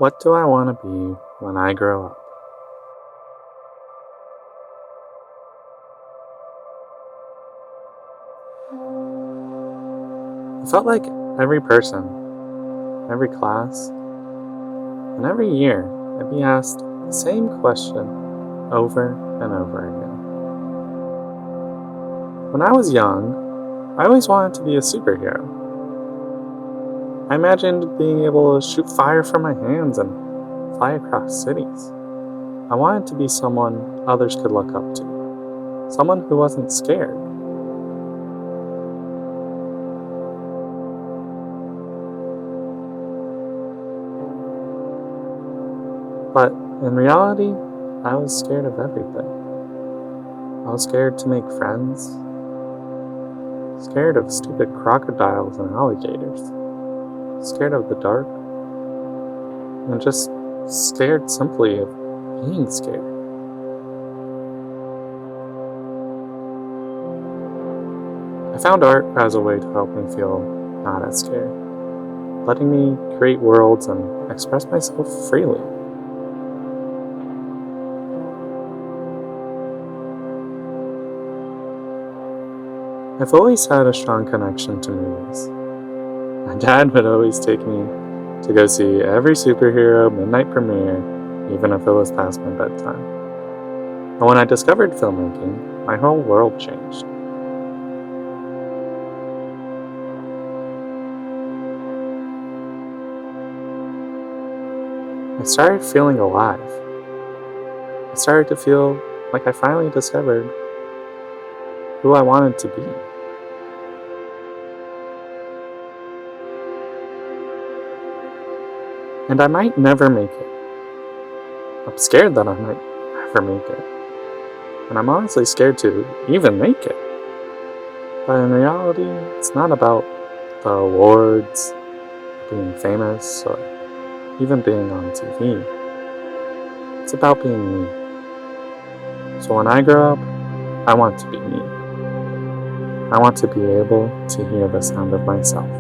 What do I want to be when I grow up? I felt like every person, every class, and every year I'd be asked the same question over and over again. When I was young, I always wanted to be a superhero. I imagined being able to shoot fire from my hands and fly across cities. I wanted to be someone others could look up to, someone who wasn't scared. But in reality, I was scared of everything. I was scared to make friends, scared of stupid crocodiles and alligators, scared of the dark, and just scared simply of being scared. I found art as a way to help me feel not as scared, letting me create worlds and express myself freely. I've always had a strong connection to movies. My dad would always take me to go see every superhero midnight premiere, even if it was past my bedtime. And when I discovered filmmaking, my whole world changed. I started feeling alive. I started to feel like I finally discovered who I wanted to be. And I might never make it. I'm scared that I might never make it. And I'm honestly scared to even make it. But in reality, it's not about the awards, being famous, or even being on TV. It's about being me. So when I grow up, I want to be me. I want to be able to hear the sound of myself.